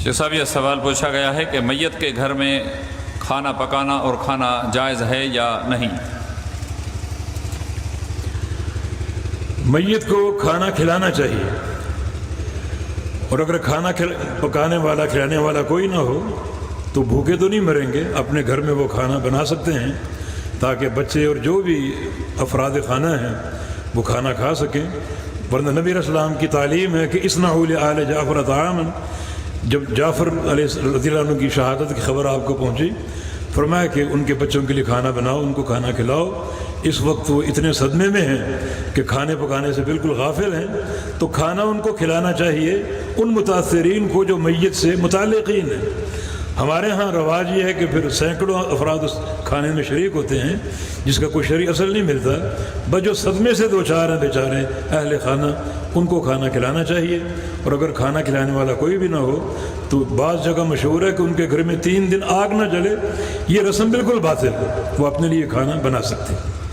شیخ صاحب یہ سوال پوچھا گیا ہے کہ میت کے گھر میں کھانا پکانا اور کھانا جائز ہے یا نہیں؟ میت کو کھانا کھلانا چاہیے، اور اگر کھانا پکانے والا کھلانے والا کوئی نہ ہو تو بھوکے تو نہیں مریں گے، اپنے گھر میں وہ کھانا بنا سکتے ہیں تاکہ بچے اور جو بھی افراد خانہ ہیں وہ کھانا کھا سکیں۔ ورنہ نبی علیہ السلام کی تعلیم ہے کہ اصنعوا لآل جعفر طعاما، جب جعفر علیہ رضی اللہ عنہ کی شہادت کی خبر آپ کو پہنچی، فرمایا کہ ان کے بچوں کے لیے کھانا بناؤ، ان کو کھانا کھلاؤ۔ اس وقت وہ اتنے صدمے میں ہیں کہ کھانے پکانے سے بالکل غافل ہیں، تو کھانا ان کو کھلانا چاہیے، ان متاثرین کو جو میت سے متعلقین ہیں۔ ہمارے ہاں رواج یہ ہے کہ پھر سینکڑوں افراد اس کھانے میں شریک ہوتے ہیں جس کا کوئی شرعی اصل نہیں ملتا، بس جو صدمے سے دو چار ہیں بیچارے اہل خانہ، ان کو کھانا کھلانا چاہیے۔ اور اگر کھانا کھلانے والا کوئی بھی نہ ہو تو بعض جگہ مشہور ہے کہ ان کے گھر میں 3 دن آگ نہ جلے، یہ رسم بالکل باطل ہے، وہ اپنے لیے کھانا بنا سکتے ہیں۔